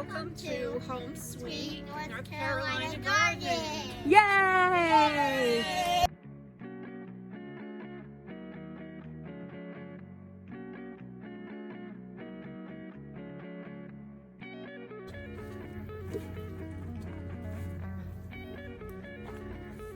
Welcome to Home Sweet North Carolina Garden. Yay!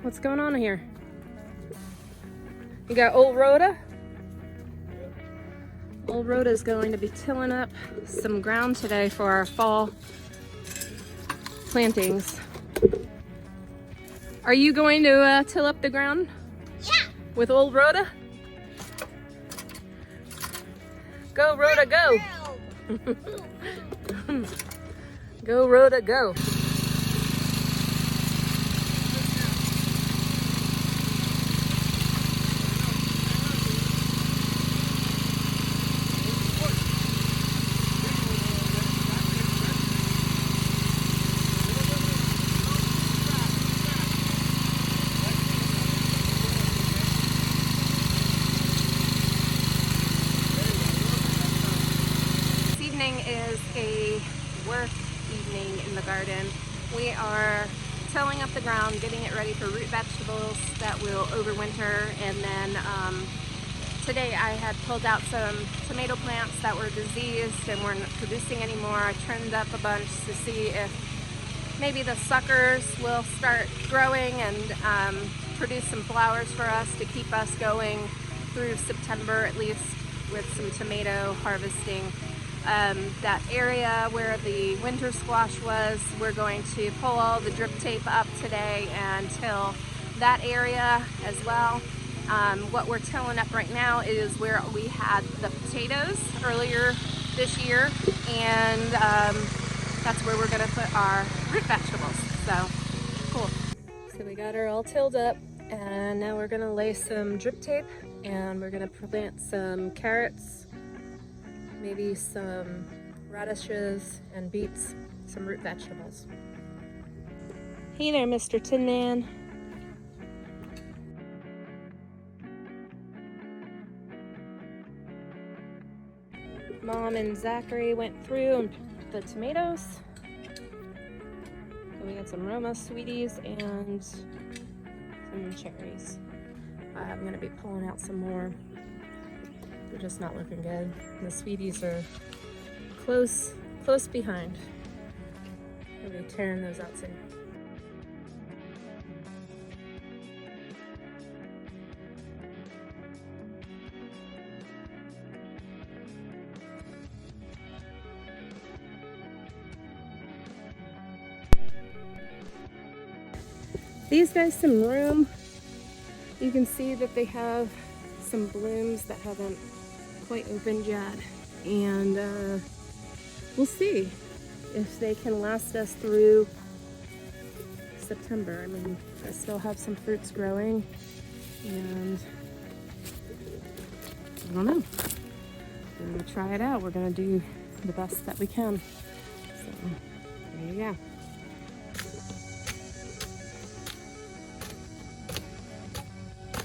What's going on here? You got old Rhoda? Old Rhoda's going to be tilling up some ground today for our fall plantings. Are you going to till up the ground? Yeah. With old Rhoda? Go Rhoda, go! Go Rhoda, go! Is a work evening in the garden. We are tilling up the ground, getting it ready for root vegetables that will overwinter, and then today I had pulled out some tomato plants that were diseased and weren't producing anymore. I trimmed up a bunch to see if maybe the suckers will start growing and produce some flowers for us to keep us going through September at least with some tomato harvesting. That area where the winter squash was, we're going to pull all the drip tape up today and till that area as well. What we're tilling up right now is where we had the potatoes earlier this year, and that's where we're going to put our root vegetables. So cool. So we got her all tilled up, and now we're going to lay some drip tape, and we're going to plant some carrots, maybe some radishes and beets, some root vegetables. Hey there, Mr. Tin Man. Mom and Zachary went through and picked the tomatoes. So we got some Roma sweeties and some cherries. I'm gonna be pulling out some more. They're just not looking good. The sweeties are close behind. I'll be tearing those out soon. These guys some room. You can see that they have some blooms that haven't quite opened yet, and we'll see if they can last us through September. I mean, I still have some fruits growing, and I don't know. We're gonna try it out. We're gonna do the best that we can. So there you go.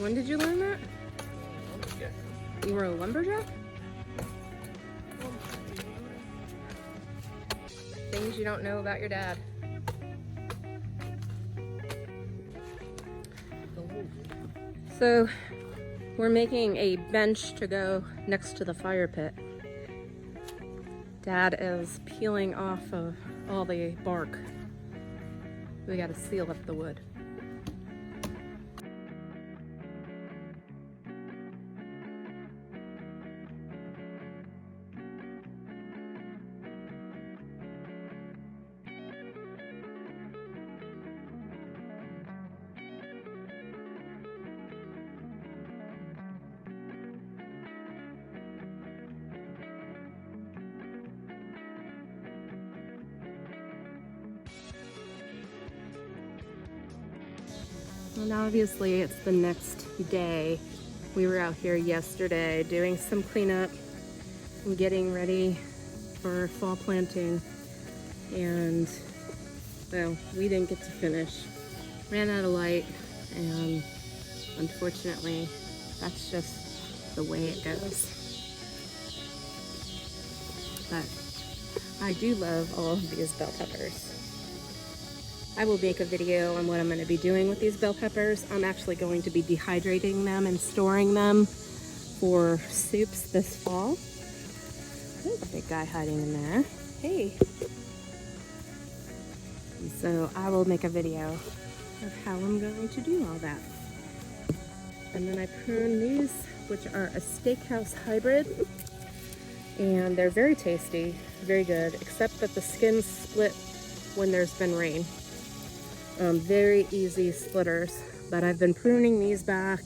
When did you learn that? You were a lumberjack? Things you don't know about your dad. So we're making a bench to go next to the fire pit. Dad is peeling off of all the bark. We gotta seal up the wood. And obviously it's the next day. We were out here yesterday doing some cleanup and getting ready for fall planting, and well, we didn't get to finish. Ran out of light, and unfortunately that's just the way it goes. But I do love all of these bell peppers. I will make a video on what I'm going to be doing with these bell peppers. I'm actually going to be dehydrating them and storing them for soups this fall. There's a big guy hiding in there. Hey. And so I will make a video of how I'm going to do all that. And then I prune these, which are a steakhouse hybrid. And they're very tasty, very good, except that the skins split when there's been rain. Very easy splitters, but I've been pruning these back,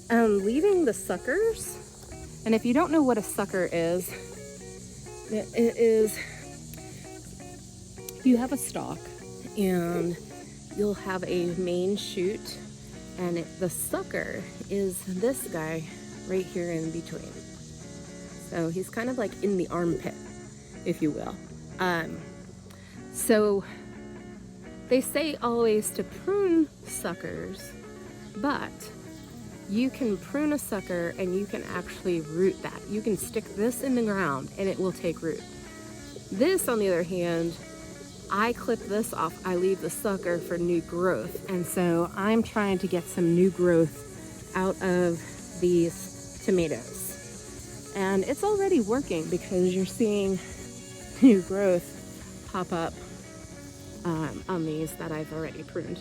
leaving the suckers. And if you don't know what a sucker is, it is, you have a stalk and you'll have a main shoot, and the sucker is this guy right here in between. So he's kind of like in the armpit, if you will. So they say always to prune suckers, but you can prune a sucker and you can actually root that. You can stick this in the ground and it will take root. This, on the other hand, I clip this off, I leave the sucker for new growth. And so I'm trying to get some new growth out of these tomatoes. And it's already working because you're seeing new growth pop up on these that I've already pruned.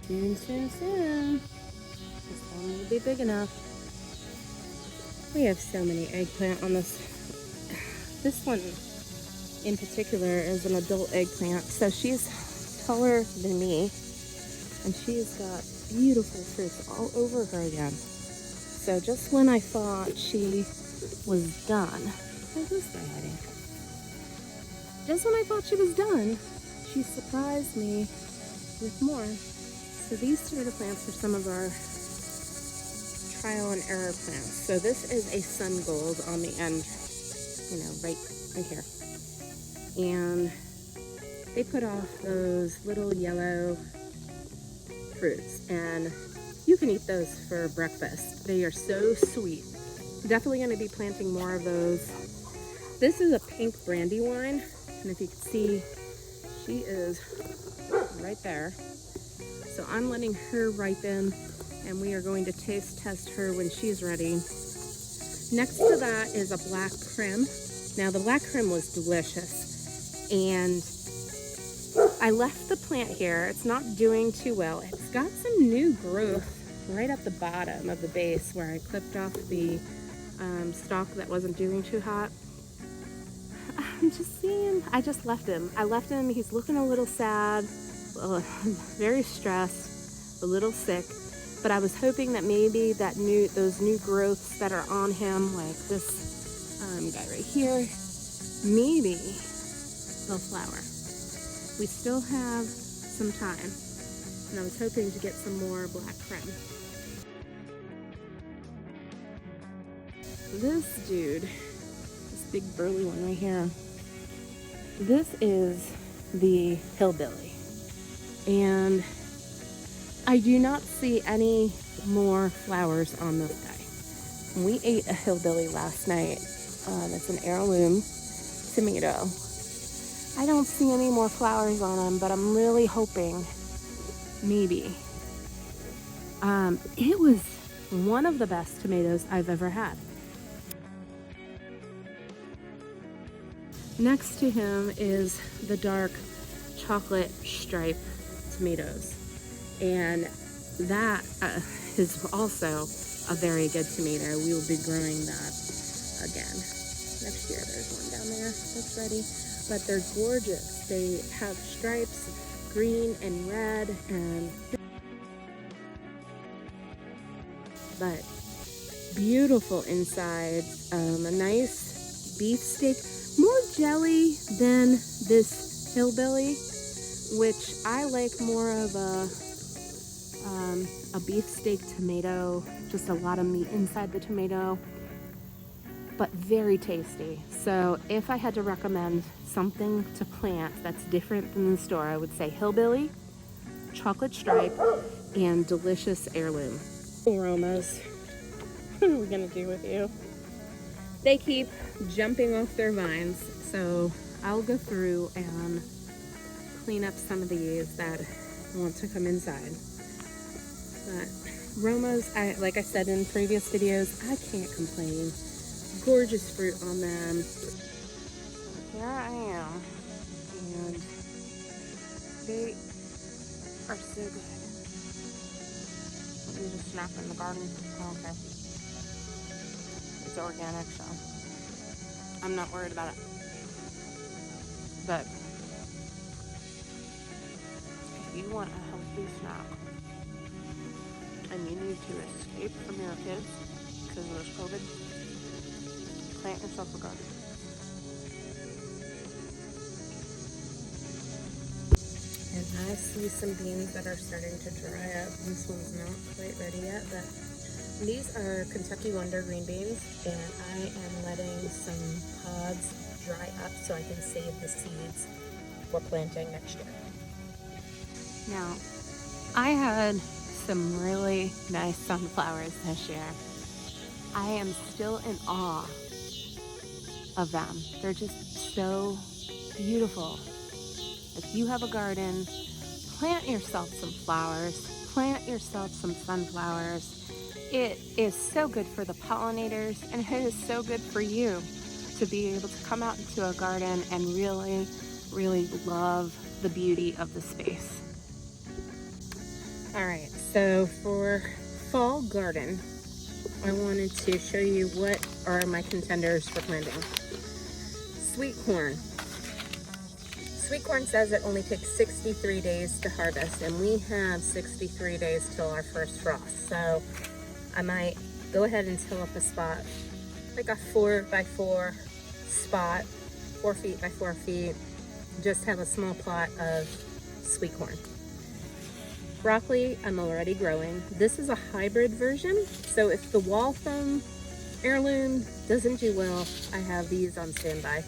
Soon, soon, soon. This one will be big enough. We have so many eggplant on this. This one in particular is an adult eggplant, so she's taller than me, and she's got beautiful fruits all over her again. So just when I thought she was done, where's this guy hiding? Just when I thought she was done, she surprised me with more. So these tomato plants are some of our trial and error plants. So this is a sun gold on the end, right here. And they put off those little yellow fruits, and you can eat those for breakfast. They are so sweet. Definitely going to be planting more of those. This is a pink brandywine, and if you can see, she is right there. So I'm letting her ripen, and we are going to taste test her when she's ready. Next to that is a black prim. Now the black prim was delicious, and I left the plant here. It's not doing too well. It's got some new growth right at the bottom of the base where I clipped off the stalk that wasn't doing too hot. I'm just seeing, I just left him. I left him, he's looking a little sad, very stressed, a little sick, but I was hoping that maybe those new growths that are on him, like this guy right here, maybe they'll flower. We still have some time, and I was hoping to get some more black prim. This dude, this big burly one right here, this is the hillbilly, and I do not see any more flowers on this guy. We ate a hillbilly last night. It's an heirloom tomato. I don't see any more flowers on them, but I'm really hoping maybe. It was one of the best tomatoes I've ever had. Next to him is the dark chocolate stripe tomatoes, and that is also a very good tomato. We will be growing that again next year. There's one down there that's ready, but they're gorgeous. They have stripes, green and red, and but beautiful inside. A nice beef steak, more jelly than this hillbilly, which I like more of a beef steak tomato, just a lot of meat inside the tomato, but very tasty. So if I had to recommend something to plant that's different than the store, I would say hillbilly chocolate stripe, and delicious heirloom. Aromas. What are we gonna do with you? They keep jumping off their vines, so I'll go through and clean up some of these that want to come inside. But aromas, like I said in previous videos, I can't complain. Gorgeous fruit on them. Here I am, and they are so good. Let me just snap in the garden. Oh, okay. It's organic, so I'm not worried about it. But if you want a healthy snack and you need to escape from your kids because of this COVID, plant yourself a garden. And I see some beans that are starting to dry up. This one's not quite ready yet, but these are Kentucky Wonder green beans, and I am letting some pods dry up so I can save the seeds for planting next year. Now, I had some really nice sunflowers this year. I am still in awe of them. They're just so beautiful. If you have a garden, plant yourself some flowers, plant yourself some sunflowers. It is so good for the pollinators, and it is so good for you to be able to come out into a garden and really, really love the beauty of the space. All right, so for fall garden, I wanted to show you what are my contenders for planting. Sweet corn. Sweet corn says it only takes 63 days to harvest, and we have 63 days till our first frost. So I might go ahead and till up a spot, like a 4x4 spot, 4 feet by 4 feet, just have a small plot of sweet corn. Broccoli, I'm already growing. This is a hybrid version, so if the Waltham heirloom doesn't do well, I have these on standby.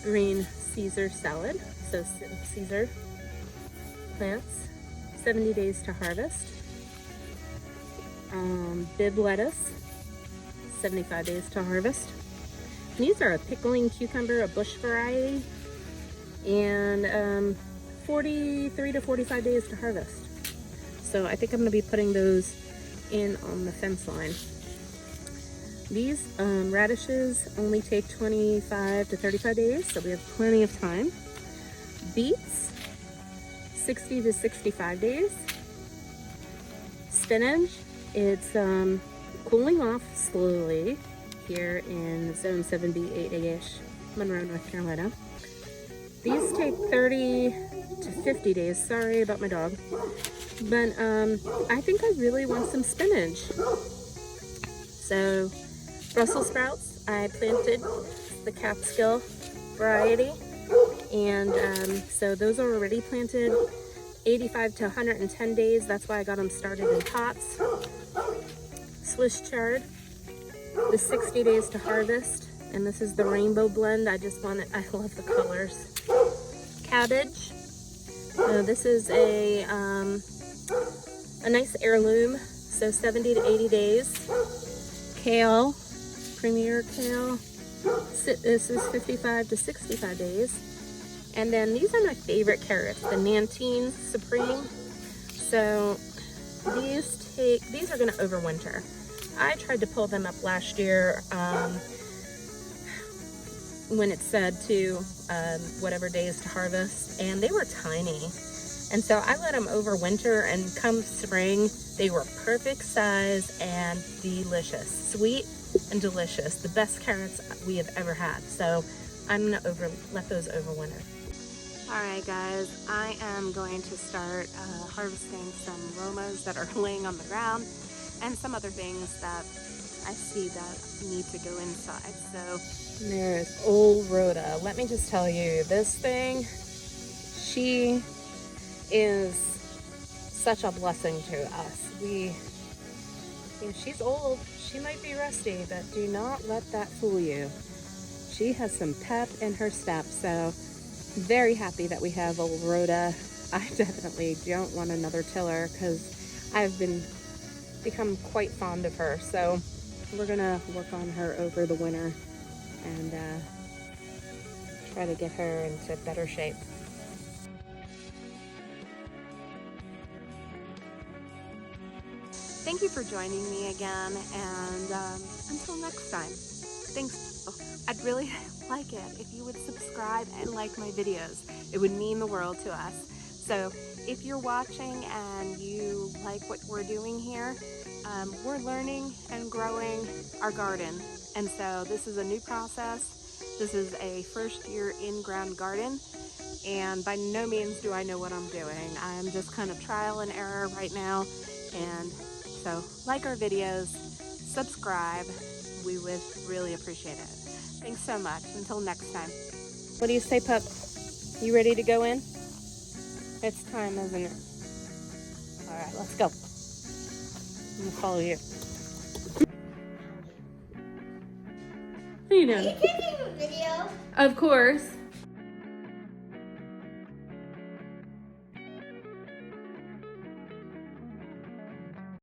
Green Caesar salad, so Caesar plants, 70 days to harvest. Bib lettuce, 75 days to harvest. These are a pickling cucumber, a bush variety, and 43 to 45 days to harvest. So I think I'm going to be putting those in on the fence line. These radishes only take 25 to 35 days, so we have plenty of time. Beets, 60 to 65 days. Spinach, it's cooling off slowly here in zone 7B8-ish, Monroe, North Carolina. These take 30 to 50 days. Sorry about my dog. But I think I really want some spinach. So Brussels sprouts, I planted the Catskill variety. And so those are already planted, 85 to 110 days. That's why I got them started in pots. Swiss chard, the 60 days to harvest. And this is the rainbow blend. I just want it, I love the colors. Cabbage. This is a nice heirloom, so 70 to 80 days. Kale, premier kale. This is 55 to 65 days. And then these are my favorite carrots, the Nantine Supreme. So these are gonna overwinter. I tried to pull them up last year when it said to whatever days to harvest, and they were tiny. And so I let them overwinter, and come spring, they were perfect size and delicious. Sweet and delicious. The best carrots we have ever had. So I'm gonna let those overwinter. All right, guys, I am going to start harvesting some romas that are laying on the ground and some other things that I see that need to go inside. So there's old Rhoda. Let me just tell you, this thing, she is such a blessing to us. She's old, she might be rusty, but do not let that fool you. She has some pep in her step, so very happy that we have old Rhoda I definitely don't want another tiller because I've become quite fond of her. So we're gonna work on her over the winter and try to get her into better shape. Thank you for joining me again, and until next time, thanks. I'd really like it if you would subscribe and like my videos. It would mean the world to us. So if you're watching and you like what we're doing here, we're learning and growing our garden. And so this is a new process. This is a first year in-ground garden. And by no means do I know what I'm doing. I'm just kind of trial and error right now. And so like our videos, subscribe. We would really appreciate it. Thanks so much. Until next time. What do you say, pup? You ready to go in? It's time, isn't it? All right, let's go. I'm gonna follow you. What are you doing? Are you taking a video? Of course.